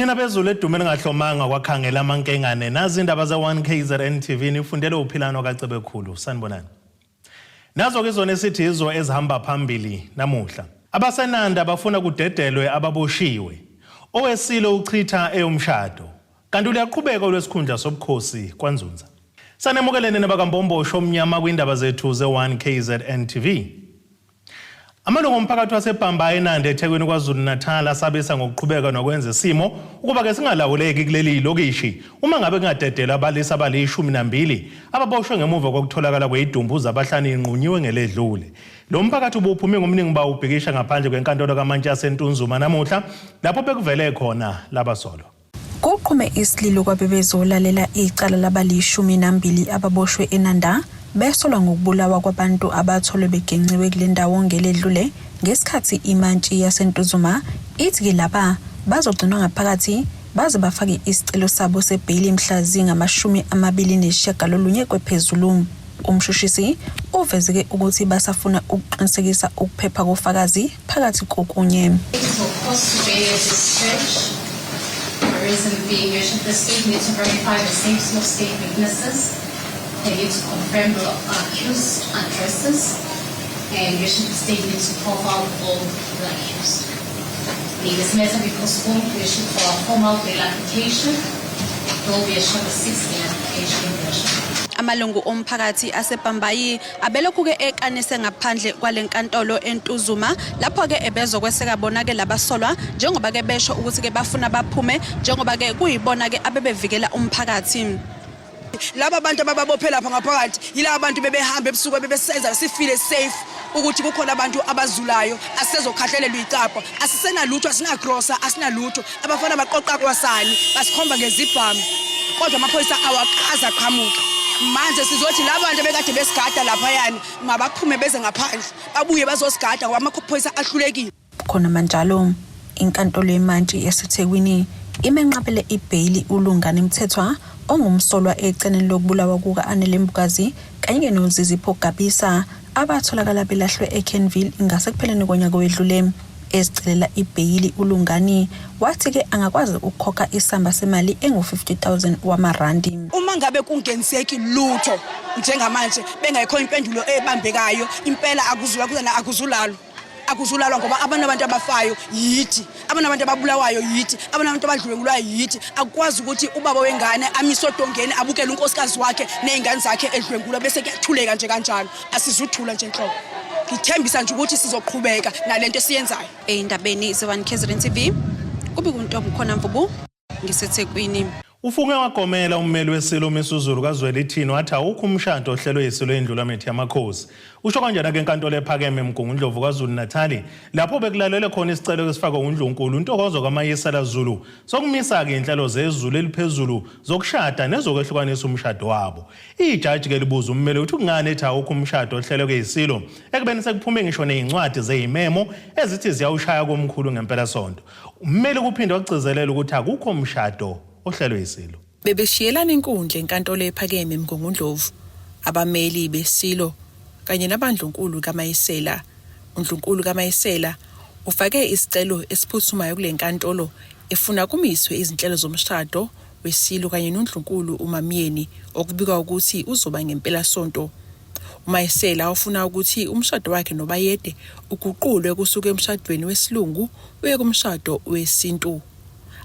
Nina bezulu edumeni ngahlomanga kwakhangela amankengane nazi indaba za1KZN TV nifundele uphilano kaCebekhulu sanibonani. Nazo ke zona esithi izo ezihamba phambili namuhla. Abasenanda bafuna kudedelwe ababoshiwe. Owesilo uchitha eyomshado. Kanti uyaqhubeka lwesikhundla sobukhosi kwaNzunza. Sanemukelene nabakambombo omnyama kwindaba zethu ze1KZN TV. Amalungu omphakathi wasebhamba eNandi eThekwini KwaZulu-Natal asabisa ngokuqhubeka nokwenza isimo ukuba ke singalawuleki kuleli lokishi uma ngabe kungadedelwa abalisa abali12 ababoshwe ngemuva kokutholakala kweyidumbuza abahlani inqunyiwe ngeledlule. Lo mphakathi ubuphume ngomningi bawo ubhekisha ngaphandle kwenkantolo kaMantshi yaseNtunzuma namuhla lapho bekuvele khona labasolwa. Kuqhume isililo kwabebezolalela icala labali12 ababoshwe eNanda besolwa ngokubulawa kwabantu abatholwe begenciwe kule ndawo ngeledlule ngesikhathi iMantshi yaseNtuzuma ithi ke laba bazogcinwa ngaphakathi baze bafake isicelo sabo sebhayili mhla zinga29 kwephezulu. Umshushisi uvezeke ukuthi basafuna ukuqinisekisa ukuphepha kofakazi phakathi kokunye. Reason being, the state needs to verify the names of state witnesses. They need to confirm the accused addresses, and the state needs to profile all the accused. This matter will be postponed to issue for a formal bail application. There will be a short 6-day application version. Amalungu omphakathi asebhambayi abelokhu ke ekanise ngaphandle kwalenkantolo eNtuzuma lapho ke ebezokweseka bona ke labasolwa njengoba ke besho ukuthi ke bafuna baphume njengoba ke kuyibona ke abebevikela umphakathi. Laba abantu ababophela lapha ngaphakathi yilabo abantu bebehamba ebusuku bebesenza sifile safe ukuthi kukhona abantu abazulayo asezokhahlelelwa icapha asisena lutho asina grocer asina lutho abafana baqoqa kwasani basikhomba ngezibhamu kodwa amaphoyisa awakaza qhamuka. Manje sizothi labantu bekade besigada lapha yani mabaphume beze ngaphandle babuye bazosigada ngoba amaphoyisa ahlulekile. Khona manjalo inkantolo yeMantshi yaseThekwini imenqabele ibhayili uLungane Mthethwa ongumsolwa eceneni lokubulawa kuka-Anele Mbukazi kanye noZizipho Gabisa abatholakala belahlwe eKenville ngasekupheleni konyaka owedlule. Ezicelela ibhayili uLungane wathi ke angakwazi ukukhokha isamba semali engu-50,000 wamarandi. Uma ngabe kungeniseki lutho njengamanje bengayikho impendulo ebambekayo impela akuzulalwa ngoba abantu abafayo yithi abantu ababulawayo yithi abantu abadlulengulayo yithi akwazi ukuthi ubaba wengane amisodongeni abukele unkosikazi wakhe nezingane zakhe edlwengula bese kuyathuleka nje kanjalo asizuthula nje enhloko. Ngithembisa nje ukuthi sizoqhubeka nalento esiyenzayo. Endabeni ze1KZN TV kube kuntombi khona Mvubu ngiseThekwini. Ufunge wagomela ummeli wesilo uMisuzulu kaZwelithini wathi awukho umshado ohlelwe yisilo endlulamithi yamakhosi. Usho kanjani ke enkantolo ephakeme eMgungundlovu KwaZulu-Natal lapho bekulalele khona isicelo esifakwe uNdlunkulu uNtokozo kaMayisela Zulu sokumisa ke inhlelo zezulu eliphezulu zokushada nezokwehlukanisa umshado wabo. Ijaji ke libuza ummeli uthi kungani ethi awukho umshado ohlelwe yisilo ekubeni sekuphume ngisho nezincwadi zezimemo ezithi ziyawushaya komkhulu ngempela sonto. Ummeli kuphinde wagcizelela ukuthi akukho umshado ohlelwe yisilo. Bebeshiyelana inkundla enkantolo ephakeme eMgungundlovu abameli besilo kanye nabandlunkulu kaMayisela. UNdlunkulu kaMayisela ufake isicelo esiphuthumayo kule nkantolo efuna kumiswe izinhlelo zomshado wesilo kanye noNdlunkulu uMamyeni okubika ukuthi uzoba ngempela sonto. uMayisela ufuna ukuthi umshado wakhe noBayede uguqulwe kusuka emshadweni wesilungu uye kumshado wesintu.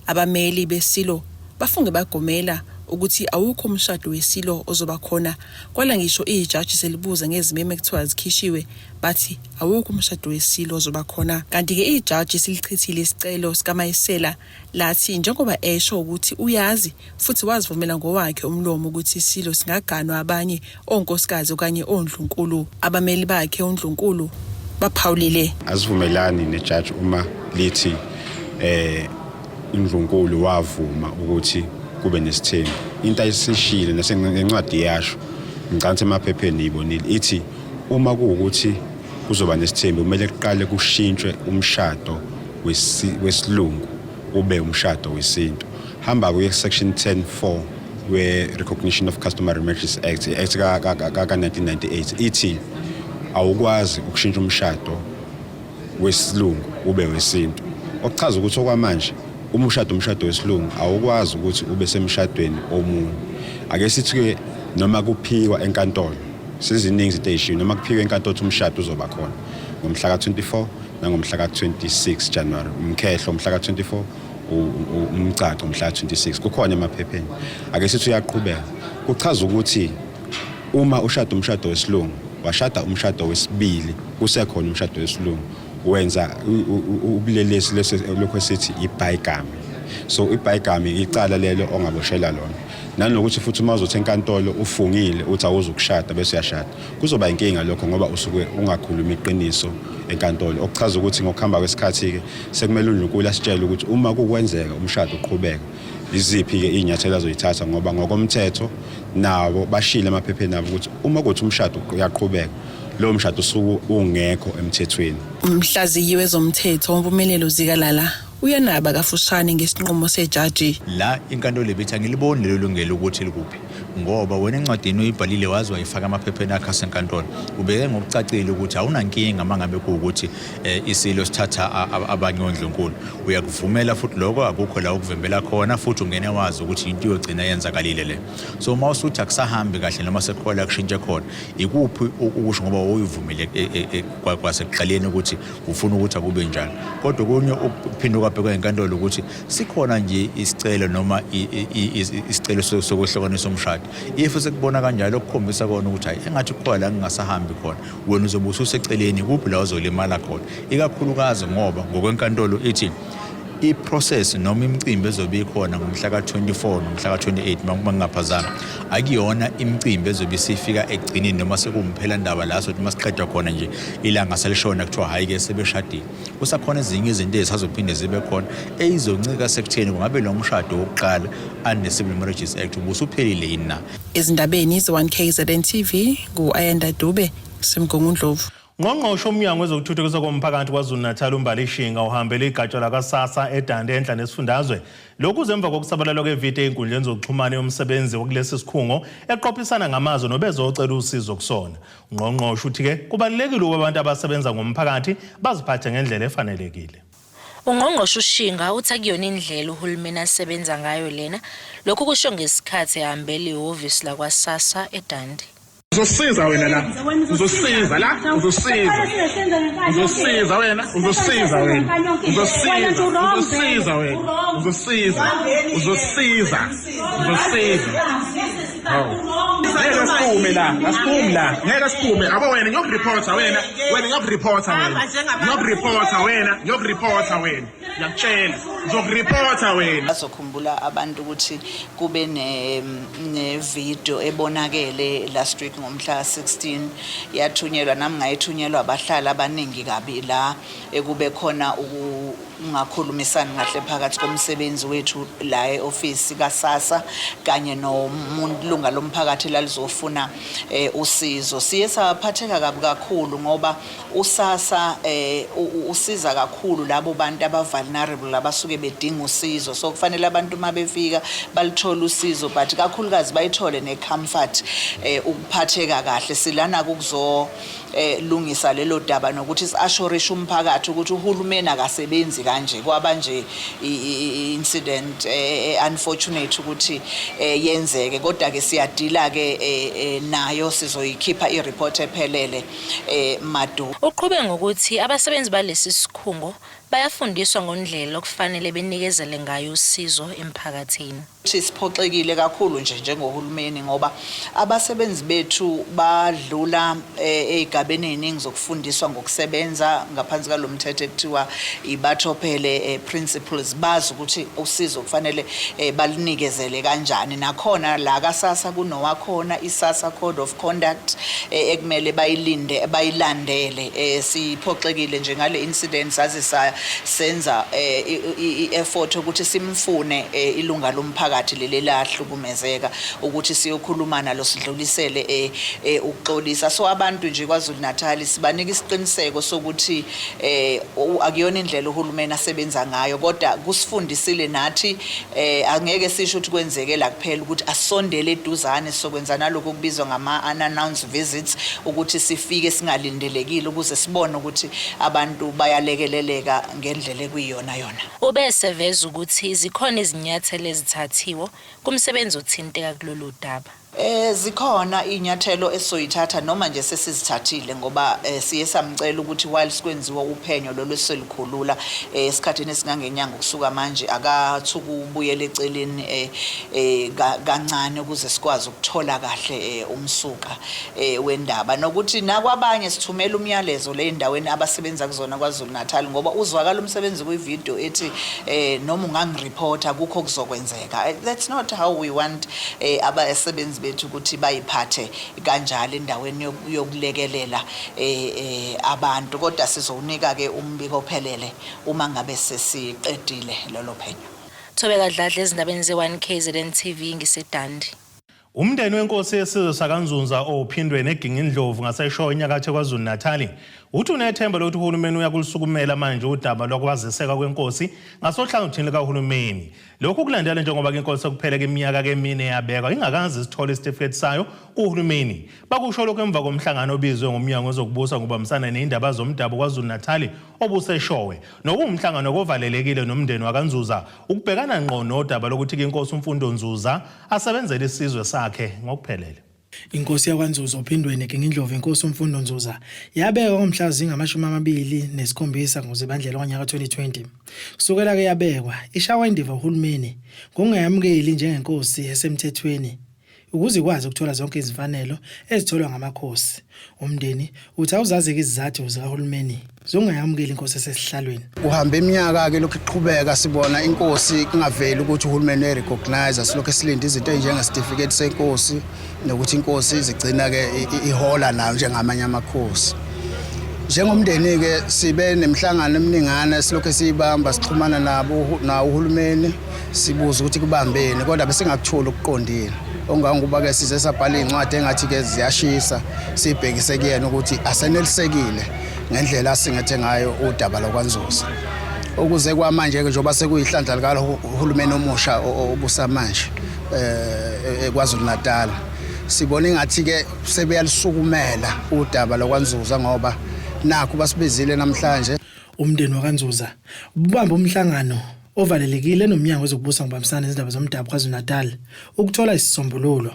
Abameli besilo bafunge bagomela ukuthi awukho umshado wesilo ozoba khona kwala ngisho ijaji selibuza ngezimeme ekuthiwa zikhishiwe bathi awukho umshado wesilo ozoba khona. Kanti ke ijaji silichithile isicelo sikaMayisela lathi njengoba esho ukuthi uyazi futhi wazivumela ngowakhe umlomo ukuthi isilo singaganwa abanye onkosikazi okanye ondlunkulu. Abameli bakhe uNdlunkulu baphawulile asivumelani nejaji uma lithi uNdlunkulu wavuma ukuthi kube nesithembu. Into ayisishile nasencwadi yasho ngicabanga emaphepheni ibonile ithi uma kuukuthi kuzoba nesithembu kumele kuqale kushintshwe umshado wesilungu ube umshado wesintu. Hamba kuye section 10(4) we Recognition of Customary Marriages Act ka-1998 ithi awukwazi ukushintsha umshado wesilungu ube wesintu. Okuchaza ukuthi okwamanje umshado wesilungu awukwazi ukuthi ube semshadweni omunye. Ake sithi ke noma kuphikwa enkantolo siziningi izinto ezishiwo noma kuphikwa enkantolo umshado uzoba khona ngomhla ka-24 nangomhla ka-26 January umkhehlo umhla ka-24 umgcagco umhla ka-26 kukhona emaphepheni. Ake sithi uyaqhubeka kuchaza ukuthi uma ushada umshado wesilungu washada umshado wesibili kusekhona umshado wesilungu wenza ubulelesi lokho sithi ibigamy. So ibigamy icala lelo ongaboshela lona nanokuthi futhi uma uzothi enkantolo ufungile uthi awuzukushada bese uyashada kuzoba inkinga lokho ngoba usuke ungakhuluma iqiniso enkantolo okuchaza ukuthi ngokuhamba kwesikhathi ke sekumele uNkulunkulu asitshele ukuthi uma kukwenzeka umshado uqhubeka iziphi ke inyathelo azoyithatha ngoba ngokomthetho nabo bashila emaphepheni abo ukuthi uma kuthi umshado uyaqhubeka lo mshado usuku ungekho emthethweni. Umhlaziyi wezomthetho wompumelelo zikalala uyanaba kafushane ngesinqumo sejaji. La inkantolo lebithi angiliboni lelo lungelo ukuthi likuphi ngoba wena encwadini uyibhalile wazi wayifaka amaphepheni akho asenkantolo ubeke ngokucacile ukuthi awunankinga mangabe kuukuthi isilo sithatha abanye oNdlunkulu uyakuvumela futhi lokho akukho la ukuvimbela khona futhi ungene wazi ukuthi into yogcina yenzakalile le. So uma usuthi akusahambi kahle noma sekhola kushintshe khona ikuphi ukusho ngoba uyivumile kwasekuqaleni ukuthi ufuna ukuthi akube njalo kodwa kunye ukuphinda ukabheka enkantolo ukuthi sikhona nje isicelo noma isicelo sokuhlukanisa umshado if sekubona kanjalo ukukhombisa kona ukuthi hayi engathi khona la ngingasahambi khona wena uzobe ususeceleni kuphi la uzolimala khona ikakhulukazi ngoba ngokwenkantolo ithi i-process noma imicimbi ezobe ikhona ngomhla ka-24 nomhla ka-28 mangingaphazanga akuyona imicimbi ezobe isifika egcineni noma sekuwumphela ndaba la sothi masiqedwa khona nje ilanga selishona kuthiwa hayi ke sebeshadile kusakhona ezinye izinto ezisazophinde zibe khona eyizoncika sekutheni kungabe lo mshado wokuqala under Civil Marriages Act ubusuphelile yini na. Ezindabeni ze1KZN TV ku-Ayanda Dube Simgungundlovu. Ngqongqoshe umnyango wezokuthuthukiswa komphakathi KwaZulu-Natal uMbalishinga uhambele igatsha lakaSASSA eDande enhla nesifundazwe lokhu zemva kokusabalala kwevidiyo einkundleni zokuxhumana yomsebenzi wokulesi sikhungo eqophisana ngamazwe nobezocela usizo kusona. Ngqongqoshe uthi ke kubalekile ukuba abantu abasebenza ngomphakathi baziphathe ngendlela efanelekile. Ungqongqoshe uShinga uthi akuyona indlela uhulumeni asebenza ngayo lena lokhu kusho ngesikhathi ehambele ihhovisi lakwaSASSA eDande. Uzosiza wena la uzosiza la uzosiza wena uzosiza ngeke siphume la ngeke siphume abo wena ngiyokureporta wena ngiyakutshela ngizokureporta wena azokhumbula abantu ukuthi kube ne video ebonakele last week ngomhla 16 yathunyelwa nami ngayithunyelwa abahlali abaningi kabi la ekube khona ungakhulumisani kahle phakathi komsebenzi wethu la eoffice kaSASSA kanye nomuntu lomphakathi lalizofuna usizo. Siye saphatheka kabi kakhulu ngoba uSASSA usiza kakhulu labo bantu abavulnerable labasuke bedinga usizo so kufanele abantu mabefika balithola usizo but kakhulukazi bayithole necomfort ukuphatheka kahle silana kuzo lungisa lelo daba nokuthi siassurishe umphakathi ukuthi uhulumeni akasebenzi kanje kwaba nje incident unfortunate ukuthi yenzeke kodwa ke siyadila ke nayo sizoyikhipha ireport ephelele madu. Uqhube ngokuthi abasebenzi balesi sikhungo bayafundiswa ngondlela okufanele benikezele ngayo usizo emphakathini. Siphoxekile kakhulu nje njengohulumeni ngoba abasebenzi bethu badlula ezigabeni eziningi zokufundiswa ngokusebenza ngaphansi kwalomthetho ekuthiwa ibathophele principles bazi ukuthi usizo kufanele balinikezele kanjani nakhona la kaSASSA kunowakhona iSASSA Code of Conduct ekumele bayilandele siphoxekile nje ngale incident senza i-effort ukuthi simfune ilunga lomphakathi leli lahlukumezeka ukuthi siyokhulumana lo sidlulisele ukuxolisa so abantu nje KwaZulu-Natal sibanika isiqiniseko sokuthi akuyona indlela uhulumeni asebenza ngayo kodwa kusifundisile nathi angeke sisho ukuthi kwenzekela kuphela ukuthi asondele eduzane sokwenza naloko kubizwa ngama unannounced visits ukuthi sifike singalindelekile ukuze sibone ukuthi abantu bayalekeleleka ngendlela ekuyiyona yona. Ubese veza ukuthi zikhona izinyathelo ezithathiwe kumsebenzi othinteka kulolu daba. Zikhona inyathelo esoyithatha noma nje sesizithathile ngoba siye samcela ukuthi while sikwenziwa uphenyo lolu selikhulula esikhathini esingangenyanga ukusuka manje akathuka ubuyele eceleni kancane ukuze sikwazi ukuthola kahle umsuka wendaba nokuthi nakwabanye sithumela umyalezo le endaweni abasebenza kuzona kwaZulu Natal ngoba uzwakala umsebenzi kwivideo ethi noma ungangireporta kukho kuzokwenzeka. That's not how we want abasebenzi bethu ukuthi bayiphathe kanjalo endaweni yokulekelela abantu kodwa sizowunika ke umbiko ophelele uma ngabe sesiqedile lolo phenyo. Thobeka Dladla ezindabeni ze1KZN TV ngisedandi. Umndeni wenkosi yesizwe sakaNzunza ophindwe neGingindlovu ngaseshowe enyakatho kwaZulu Natal uthi unethemba lokuthi uhulumeni uyakulisukumela manje udaba lokwaziseka kwenkosi ngasohlangothini likahulumeni. Lokhu kulandela njengoba inkosi sekuphela iminyaka emine yabekwa ingakazi isithole isitifiketi sayo kuhulumeni. Bakusho lokho emva komhlangano obizwe ngomnyango wezokubusa ngobambisana neindaba zomdabu kwaZulu Natal obuseshowe nokumhlangano kovalelekile nomndeni wakaNzuza ukubhekana ngqo nodaba lokuthi inkosi uMfundo Nzuza asebenzele isizwe sakhe ngokuphelele. Inkosi yakwaNzuza ophindwe neGingindlovu inkosi uMfundo Nzuza yabekwa ngomhla zingama-27 ngoZibandlela ngonyaka 2020. Kusukela ke yabekwa ishawa indiva uhulumeni ngokungayamukeli njengenkosi esemthethweni ukuze ikwazi ukuthola zonke izifanelo ezitholwa ngamakhosi. Umndeni uthi awuzazi izizathu zikahulumeni zongayamukeli inkosi esesihlalweni. Kuhamba iminyaka ke lokhu iqhubeka sibona inkosi kungaveli ukuthi uhulumeni urecognize silokho silinda izinto ezinjengesitifiketi senkosi nokuthi inkosi izigcina ke ihola nayo njengamanye amakhosi. Njengomndeni ke sibe nemhlangano eminingana silokho siyibamba sixhumana nabo na uhulumeni sibuza ukuthi kubambeni kodwa bese ngakuthula ukuqondile. Ongangoba ke size sabhala incwadi engathi ke ziyashisa sibhekise kuyena ukuthi asenelisekile ngendlela asingethe ngayo udaba lokwaNzuza. Ukuze kwamanje ke njoba sekuyihlandla likalo uhulumeni omusha obusamanje kwaZulu Natal sibona ingathi ke sebeyalisukumela udaba lokwaNzuza ngoba nakho basibizile namhlanje. Umndeni wakaNzuza ubamba umhlangano ovalelekile nomnyango wezokubusa ngobambisana nezindaba zomdabu kwaZulu Natal ukuthola isisombululo.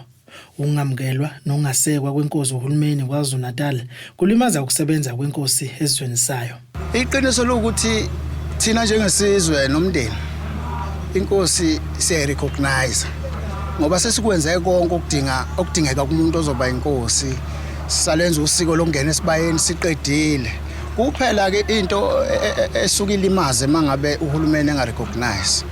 Ukungamukelwa nokungasekwa kwenkosi uhulumeni kwaZulu Natal kulimaza ukusebenza kwenkosi ezweni sayo. Iqiniso lokuthi thina njengesizwe nomndeni inkosi siyarecognize ngoba sesikwenze konke okudingeka kumuntu ozoba inkosi. Salenza usiko lokungena esibayeni siqedile. Kuphela ke into esuka ilimaze mangabe uhulumeni engarecognize.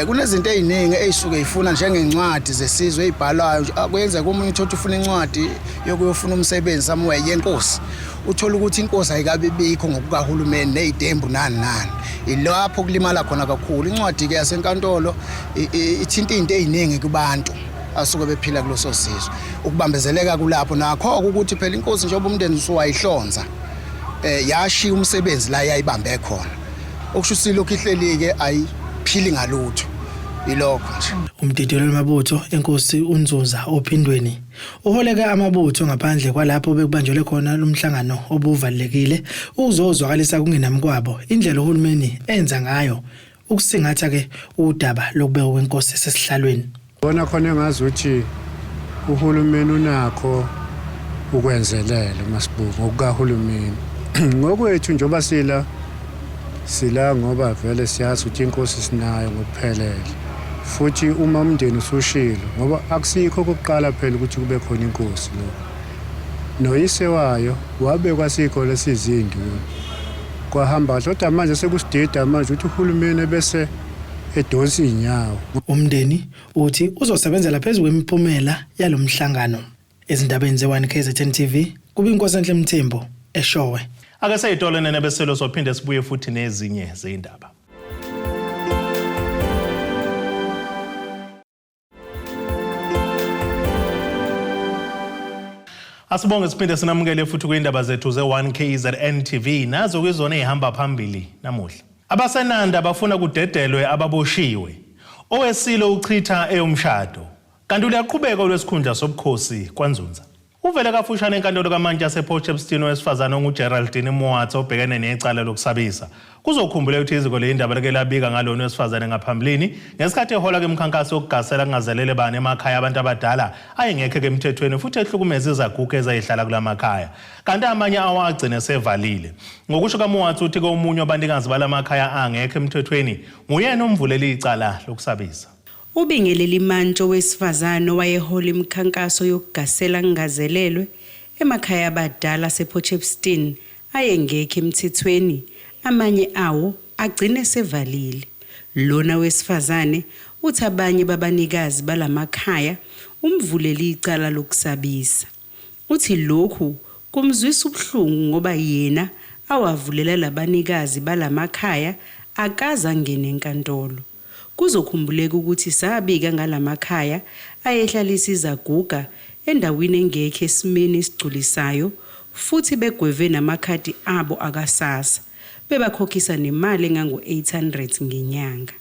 Kunezinto eziningi ezisuke ifuna njengencwadi zesizwe ezibhalwayo akwenza komunye uthothi ufuna incwadi yokuyofuna umsebenzi somewhere yenkosi. Uthola ukuthi inkosi ayikabe bikho ngokukahulumeni nezidembu nani. Ilapho kulimala khona kakhulu. Incwadi ke yasenkantolo ithinta izinto eziningi kubantu asuke bephila kuloso sizwe. Ukubambezeleka kulapho nakho ukuthi phela inkosi njengoba umndeni usuwayihlonza yashiya umsebenzi la yayibambe khona. Okusho lokho ihlelike ayiphili ngalutho. Ilokho nje. Umdidiyelo wamabutho enkosi uNzuza ophindweni uholeka amabutho ngaphandle kwalapho bekubanjelwe khona lumhlangano obuvalekile uzozwakalisa kungenami kwabo indlela uhulumeni enza ngayo ukusingatha ke udaba lokubekwa kwenkosi esesihlalweni. Bona khona engazi ukuthi uhulumeni unakho ukwenzelela masibuka ngokahulumeni. Ngokwethu njoba sila ngoba vele siyazi ukuthi inkosi sinayo ngokuphelele. Futhi uma umndeni usushilo ngoba akusikho kokuqala phela ukuthi kube khona inkosi lo. Noyise wayo wabekwa sikho lesizinduna. Kwahamba kodwa manje sekusidida manje ukuthi uhulumeni bese edonsa inyawo. Umndeni uthi uzosebenzela phezulu kwemiphumela yalomhlangano. Ezindabeni ze1KZN TV kuba inkosi enhle Mthembu eshowe. Ake seyitolene nebeselo sophinde sibuye futhi nezinye zeindaba. Asibonge siphinde sinamukele futhi kweindaba zethu ze1KZN TV nazo kwizona ezihamba phambili namuhla. Abasenanda bafuna kudedelwe ababoshiwe. Owesilo uchitha eyomshado. Kanti uyaqhubeka lwesikhundla sobukhosi kwaNzunza. Uvele kafushane enkantolo kaMantshi yasePortshepstone wesifazane onguGeraldine Moatsa obhekene necala lokusabisa. Kuzokhumbula ukuthi iziko leindaba leke labika ngalona wesifazane ngaphambilini ngesikhathi ehola kemkhankaso yokugasela kungazelele bani emakhaya abantu abadala ayengekho emthethweni futhi ehlukumeza izagugu ezayihlala kulamakhaya. Kanti amanye awagcine sevalile. Ngokusho kaMoatsa uthi komunye wabandikazi balamakhaya angekho emthethweni nguyena omvulela icala lokusabisa. Ubingeleli Mantsho wesifazane wayehola imikhankaso yokugasela kungazelelwe emakhaya abadala sePortshepstone ayengekho emthethweni, amanye awo agcine sevalile. Lona wesifazane uthi abanye babanikazi balamakhaya umvuleli icala lokusabisa. Uthi lokhu kumzwisa ubuhlungu ngoba yena awavulela labanikazi balamakhaya akaza ngene enkantolo. Kuzokhumbuleka ukuthi sabika ngalamakhaya ayehlalisa izaguga endaweni engekho esimeni esigculisayo futhi begweve namakhadi abo akasasa bebakhokhisa nemali engango-800 ngenyanga.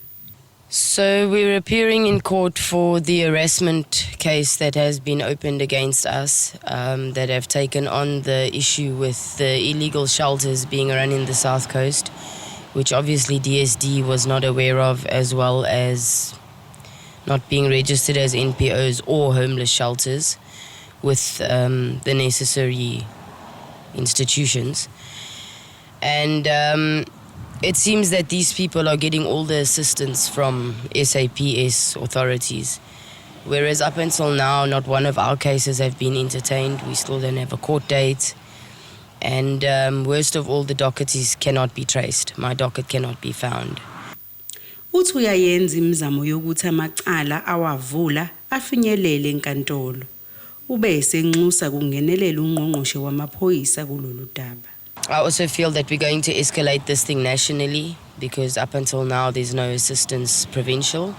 So we're appearing in court for the harassment case that has been opened against us, that have taken on the issue with the illegal shelters being run in the South Coast, which obviously DSD was not aware of, as well as not being registered as NPOs or homeless shelters with the necessary institutions. And it seems that these people are getting all the assistance from SAPS authorities, whereas up until now, not one of our cases have been entertained. We still don't have a court date. And worst of all, the docketies cannot be traced. My docket cannot be found. Uthi uyayenza imizamo yokuthi amacala awavula afinyelele enkantolo. Ube esenxusa kungenelela ungqongqoshe wamaphoyisa kulolu daba. I also feel that we're going to escalate this thing nationally because up until now there's no assistance provincial.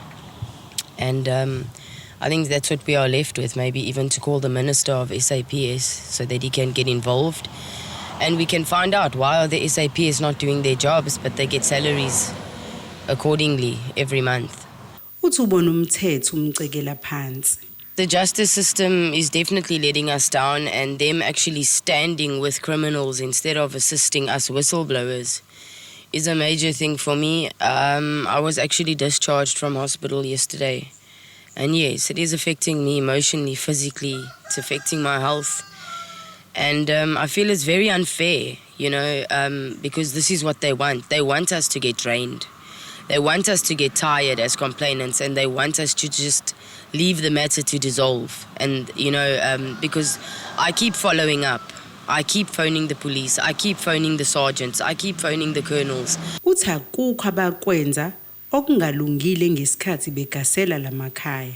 And I think that's what we are left with, maybe even to call the Minister of SAPS so that he can get involved. And we can find out why are the SAPS not doing their jobs, but they get salaries accordingly every month. Uthi ubona umthetho umcekela phansi. The justice system is definitely letting us down, and them actually standing with criminals instead of assisting us whistleblowers is a major thing for me. I was actually discharged from hospital yesterday. And yes, it is affecting me emotionally, physically. It's affecting my health. And I feel it's very unfair, because this is what they want. They want us to get drained. They want us to get tired as complainants, and they want us to just leave the matter to dissolve. And, because I keep following up. I keep phoning the police. I keep phoning the sergeants. I keep phoning the colonels. Uthi akukho abakwenza okungalungile ngesikhathi begasela lamakhaya.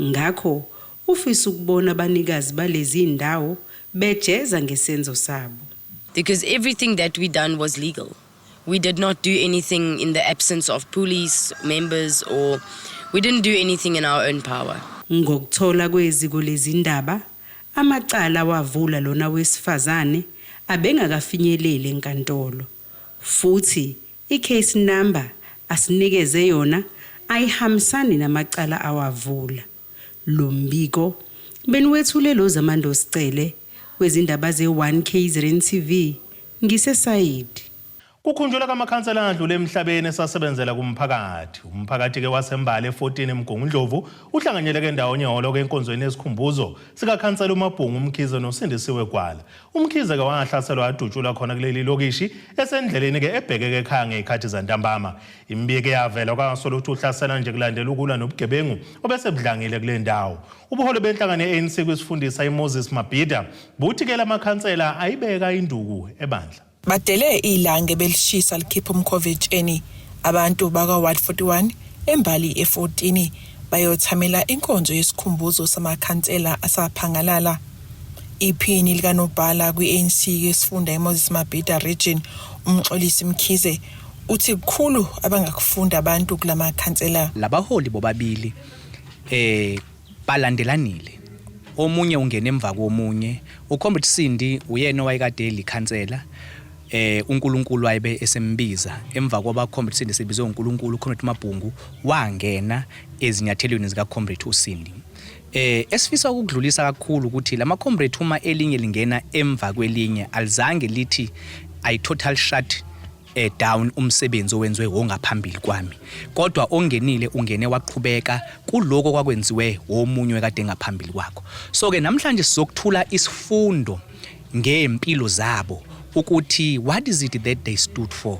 Ngakho ufisa ukubona abanikazi balezi indawo bejeza ngesenzo sabo. Because everything that we done was legal. We did not do anything in the absence of police members, or we didn't do anything in our own power. Ngokuthola kweziko lezindaba, amacala wavula lona wesifazane abengakafinyelele enkantolo. Futhi i-case number asinikeze yona ayihambisani namacala awavula. Lo mbiko beniwethulelo zamando sicele kwezindaba ze1 KZN TV ngisesayidi. Kukhunjulwa kamakhansela adlule emhlabeni esasebenzela kumphakathi. Umphakathi ke wasembali e14 eMgungundlovu uhlanganyeleke ndawonye holo enkonzweni yesikhumbuzo sika khansela uMabhungu uMkhize noSindisiwe Gwala. Umkhize ke wahlaselwa adutshulwa khona kuleli lokishi esendleleni ke ebhekeke ekhaya ngezikhathi zantambama. Imbike yavela kwaSolo ukuthi uhlasela nje kulandela ukulwa nobugebengu obese budlangile kule ndawo. Ubuholo benhlangano yeANC kwisifundisa iMoses Mabhida buthi ke lamakhansela ayibeka induku ebandla. Badele ilange belishisa likhipha umkhovitsheni abantu baka Ward 41 embali e14 bayothamela inkonzo yesikhumbuzo samakhansela asaphangalala. Iphini likanobhala kwiANC yesifunda eMoses Mabhida region umxolisi Mkhize uthi kukhulu abangakufunda abantu kulamakhansela. Labaholi bobabili balandelanile. Omunye ungena emva komunye. uComrade Sindi uyena owayekade likhansela. uNkulunkulu wayibe esembiza emva kwaba comrade sibizwe uNkulunkulu comrade Mabhungu wangena ezinyathelweni zika comrade uSindi. Esifisa ukudlulisa kakhulu ukuthi lama comrade uma elinye lingena emva kwelinye alizange lithi I total shut down umsebenzi owenziwe ongaphambili kwami, kodwa ongenile ungene waqhubeka kuloko kwakwenziwe omunye kade engaphambili kwakho. So ke namhlanje sizokuthula isifundo ngempilo zabo ukuthi what is it that they stood for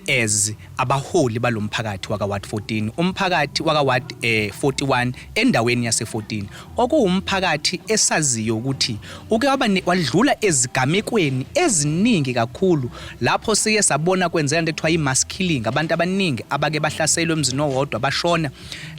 as abaholi balomphakathi waka Ward 14, umphakathi waka Ward 41 endaweni yase 14, okuwumphakathi esaziyo ukuthi uke wadlula ezigamekweni eziningi kakhulu lapho siye sabona kwenzeka into ekuthiwa i-mass killing, abantu abaningi abake bahlaselwe emzini owodwa bashona,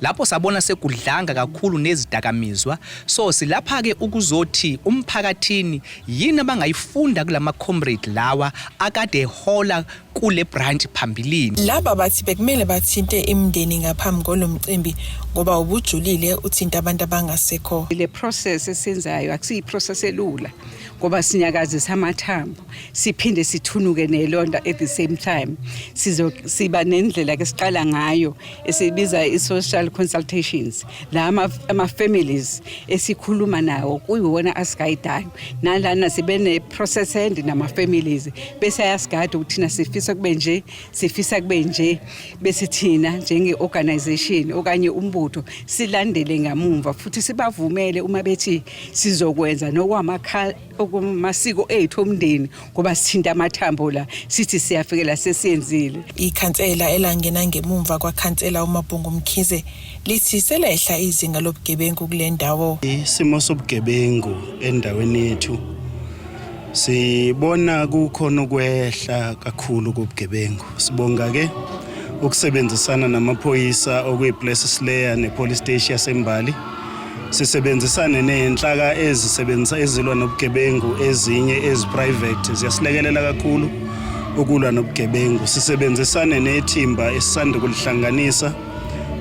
lapho sabona sekudlanga kakhulu nezidakamizwa. So silapha ke ukuzothi umphakathini yini abangayifunda kulama comrade lawa akade hola kule branch phambilini. Laba bathi bekumele bathinte imndeni ngaphambi kolomcimbi ngoba ubujulile uthinta abantu abangasekho. Le process esenzayo akusiyi process elula ngoba sinyakazisa amathambo siphinde sithunuke nelonda at the same time. Siba nendlela ke siqala ngayo esibiza i-social consultations la ama families esikhuluma nawo kuyiwona asiguidayo nalana sibe ne process end nama families bese ayasigada ukuthina sifisa kube nje bese thina njenge organization okanye umbutho silandele ngamumva futhi sibavumele uma bethi sizokwenza nokumasiko ethu omndeni ngoba sithinta amathambo la sithi siyafikela sesiyenzile. Ikhansela elangena ngemumva kwaKhansela uMabhungu Mkhize lithi selehla izinga lobugebengu kule ndawo. Isimo sobugebengu endaweni yethu sibona kukhona ukwehla kakhulu kobugebengu. Sibonga ke ukusebenzisana namaphoyisa okuyiPlace Slayer nepolice station yaseMbali. Sisebenzisane nenhlaka ezisebenza ezilwa nobugebengu ezinye eziprivate ziyasilekelela kakhulu ukulwa nobugebengu. Sisebenzisane nethimba esisanda kulihlanganisa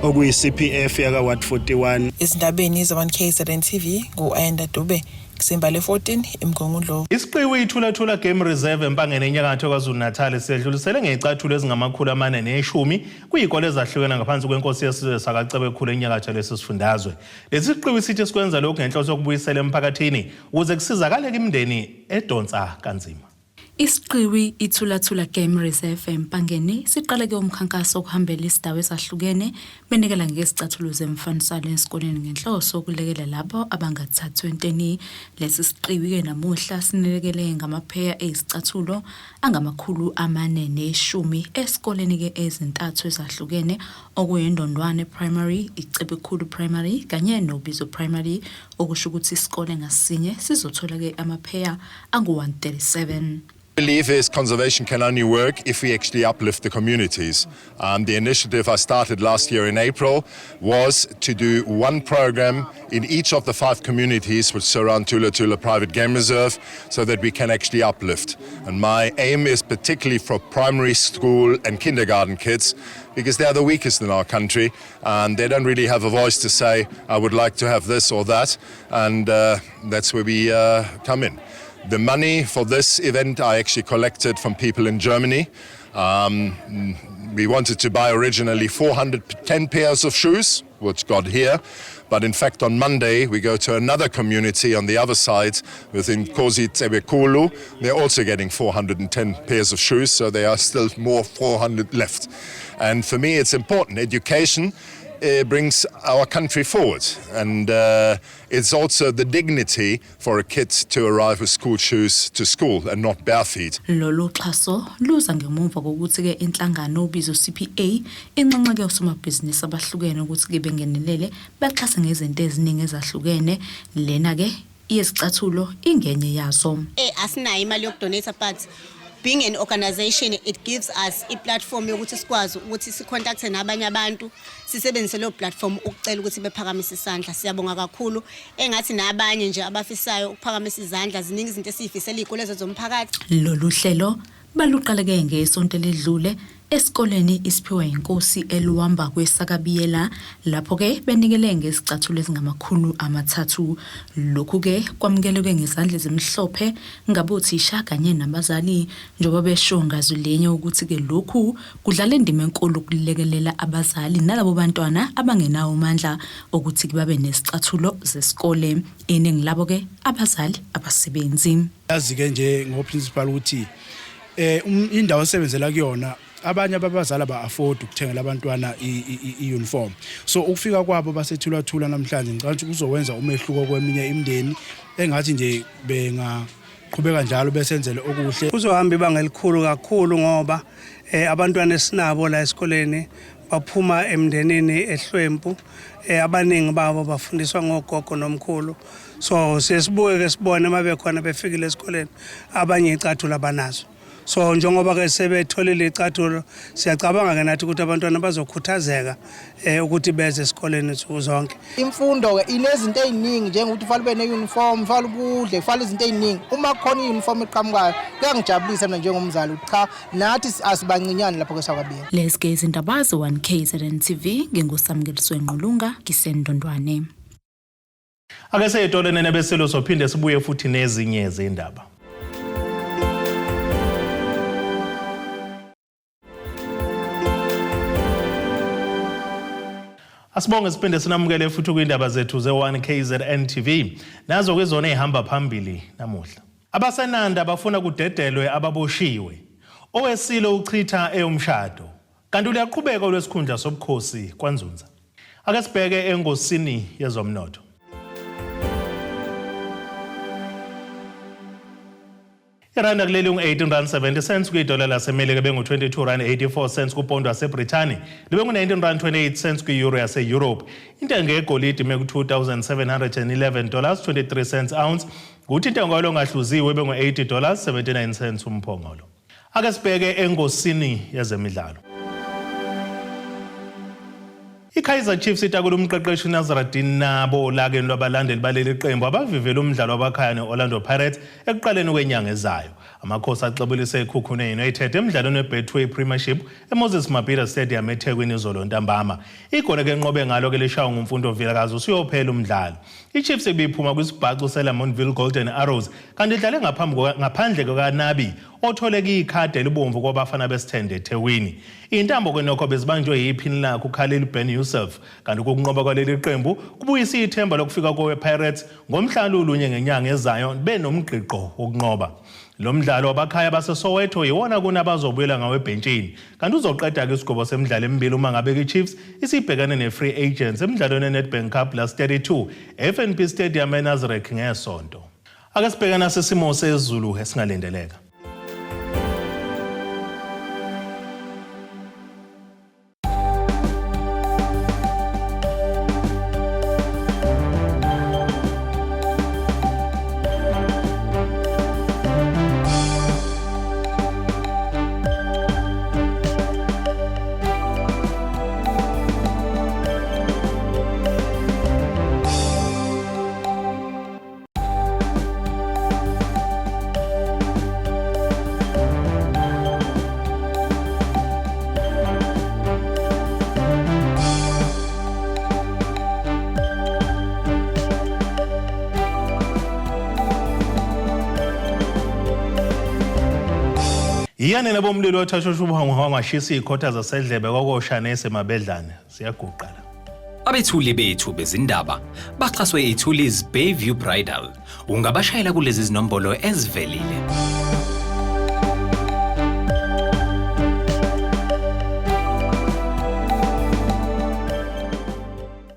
okuyi CPF yaka Ward 41. Izindabeni za1KZN TV nguAyanda Dube. Kusembale 14 eMgungundlovu. Isiqiwi ithulathula Game Reserve empangeni enyakatho KwaZulu-Natal sedlulisele ngecathulo ezingama410 kuyikole ezahlukene ngaphansi kwenkosi yesizwe sakaCebekhulu enyakatho lesifundazwe. Lesiqiwi sithi sikwenza lokho ngenhloso yokubuyisela emphakathini ukuze kusizakale imindeni edonsa kanzima. Isiqiwi ithulathula Game Reserve empangeni siqale ke umkhankaso okuhambela izindawo ezahlukene benikela ngesicathulo zemfanisalo esikoleni ngenhloso ukulekela labo abangathathi entweni. Lesi siqiwi ke namuhla sinelekele ngamapheya ezicathulo angama410 esikoleni ke ezintathu ezahlukene okuyindondwane primary, iCebekhulu primary kanye noBizo primary, okusho ukuthi isikole ngasinye sizothola ke amapheya angu137. I believe this conservation can only work if we actually uplift the communities. The initiative I started last year in April was to do one program in each of the 5 communities which surround Tula Tula Private Game Reserve so that we can actually uplift. And my aim is particularly for primary school and kindergarten kids because they are the weakest in our country and they don't really have a voice to say, I would like to have this or that. And that's where we come in. The money for this event I actually collected from people in Germany. We wanted to buy originally 410 pairs of shoes, which got here. But in fact, on Monday, we go to another community on the other side within Kosi Cebekhulu. They're also getting 410 pairs of shoes, so there are still more 400 left. And for me, it's important. Education brings our country forward, and it's also the dignity for a kid to arrive with school shoes to school and not bare feet. Lolu xhaso luza ngemuva kokuthi ke inhlangano obizo CPA inxenxe ke usomabhizinisi abahlukene ukuthi ke bengenelele baxhase ngezinto eziningi ezahlukene. Lena ke iyesicathulo ingenye yazo. Asinayo imali yokudonate but being an organization, it gives us a platform yokuthi sikwazi ukuthi sicontacte nabanye abantu sisebenzise lo platform ukucela ukuthi bephakamise isandla. Siyabonga kakhulu engathi nabanye nje abafisayo ukuphakamisa izandla ziningi izinto esifisela izikole zomphakathi. Lolu hlelo baluqaleke ngesonto ledlule esikoleni isiphiwe inkosi eluhamba kwesakabiyela lapho ke benikele ngesicathulo ezingamakhulu amathathu. Lokhu ke kwamukeleke ngezandla ezimhlophe ngabothisha kanye nabazali njengoba besho ngazulenye ukuthi ke lokhu kudlala indima enkulu ukulekelela abazali nalabo bantwana abangenawo amandla ukuthi babe nesicathulo zesikole. Iningi labo ke abazali abasebenzi. Yazi ke nje ngoprincipal ukuthi indawo osebenzela kuyona abanye ababazali ba-afford ukuthengela abantwana i-uniform, so ukufika kwabo basethulathula namhlanje ngicabanga ukuthi kuzowenza umehluko kweminye imindeni engathi nje bengaqhubeka njalo besenzele okuhle. Kuzohamba ibanga elikhulu kakhulu ngoba abantwana esinabo la esikoleni baphuma emndenini ehlwempu, abaningi babo bafundiswa ngogogo nomkhulu, so sesibuke ke sibone mabekhona befikile esikoleni abanye icathulo abanazo. So njengoba ke sebetholile icathulo siyacabanga ke nathi ukuthi abantwana bazokhuthazeka ukuthi beze esikoleni nsuku zonke. Imfundo ke inezinto eziningi njengokuthi ufale ube ne-uniform, ufale ukudle, ufale izinto eziningi. Uma khona i-uniform eqhamukayo kuyangijabulisa mina njengomzali ukuthi cha nathi asibancinyane lapho kwesakabiyela. Leske izindaba ze-1KZN TV nginguSamngeliswe Nqulunga ngisendondwane. Ake seyitolene nebeselo sophinde sibuye futhi nezinye zendaba. Asibonge siphinde sinamukele futhi kwindaba zethu ze-1KZN TV. Nazo kwezona ehamba phambili namuhla. Abasenanda bafuna kudedelwe ababoshiwe. Owesilo uchitha eyomshado. Kanti uyaqhubeka lwesikhundla sobukhosi kwaNzunza. Ake sibheke engosini yezomnotho. Iranda kuleli u-18.70 kwidola laseMelika bengu-22.84 kupondo waseBrithani libe ngu-19.28 kwi-euro yase-Europe. Intengo yegolide ime ku-$2,711.23 ounce, kuthi intengo yalo ngahluziwe bengu-$80.79 umphongolo. Ake sibheke engosini yezemidlalo. iKaizer Chiefs itakula umqeqeshi Nazareth nabo lakeni lwabalandeli baleli qembu abavivela umdlalo wabakhaya neOrlando Pirates ekuqaleni kwenyanga ezayo. Amakhosi axebulise eKhukhune United emdlalweni weBetway Premiership eMoses Mabhida Stadium eThekwini izolo ntambama. Igoli ke enqobe ngalo ke lishawa ngumfundo Vilakazi usiyophela umdlalo. iChiefs ibiphuma kwisibhacu seLamontville Golden Arrows kanti idlale ngaphandle kukaNabi otholeke ikhadi elibomvu kwabafana beSithende eThekwini. Intambo ke nokho bezibanjwe yiphini lakhe uKhalil Ben Yusuf kanti ukunqoba kwaleli qembu kubuyisa ithemba lokufika kwePirates ngomhlalo olunye ngenyanga ezayo benomgqiqo wokunqoba. Lo mdlalo wabakhaya baseSoweto yiwona kunabazobuyela ngawe ebhentshini kanti uzoqeda ke isigobo semidlalo emibili uma ngabe iChiefs isibhekane neFree Agents emidlalweni eNedbank Cup Last 32 FNB Stadium eNazareth ngesonto. Ake sibhekana nasesimo sezulu esingalindeleka. Iyane nabomlilo othashoshubuhanga wangashisa ikhotha zasedlebe kokosha nesemabedlane siyaguqala. Abethuli bethu bezindaba baxhaswe iThulis Bayview Bridal. Ungabashayela kulezi zinombolo ezivelile.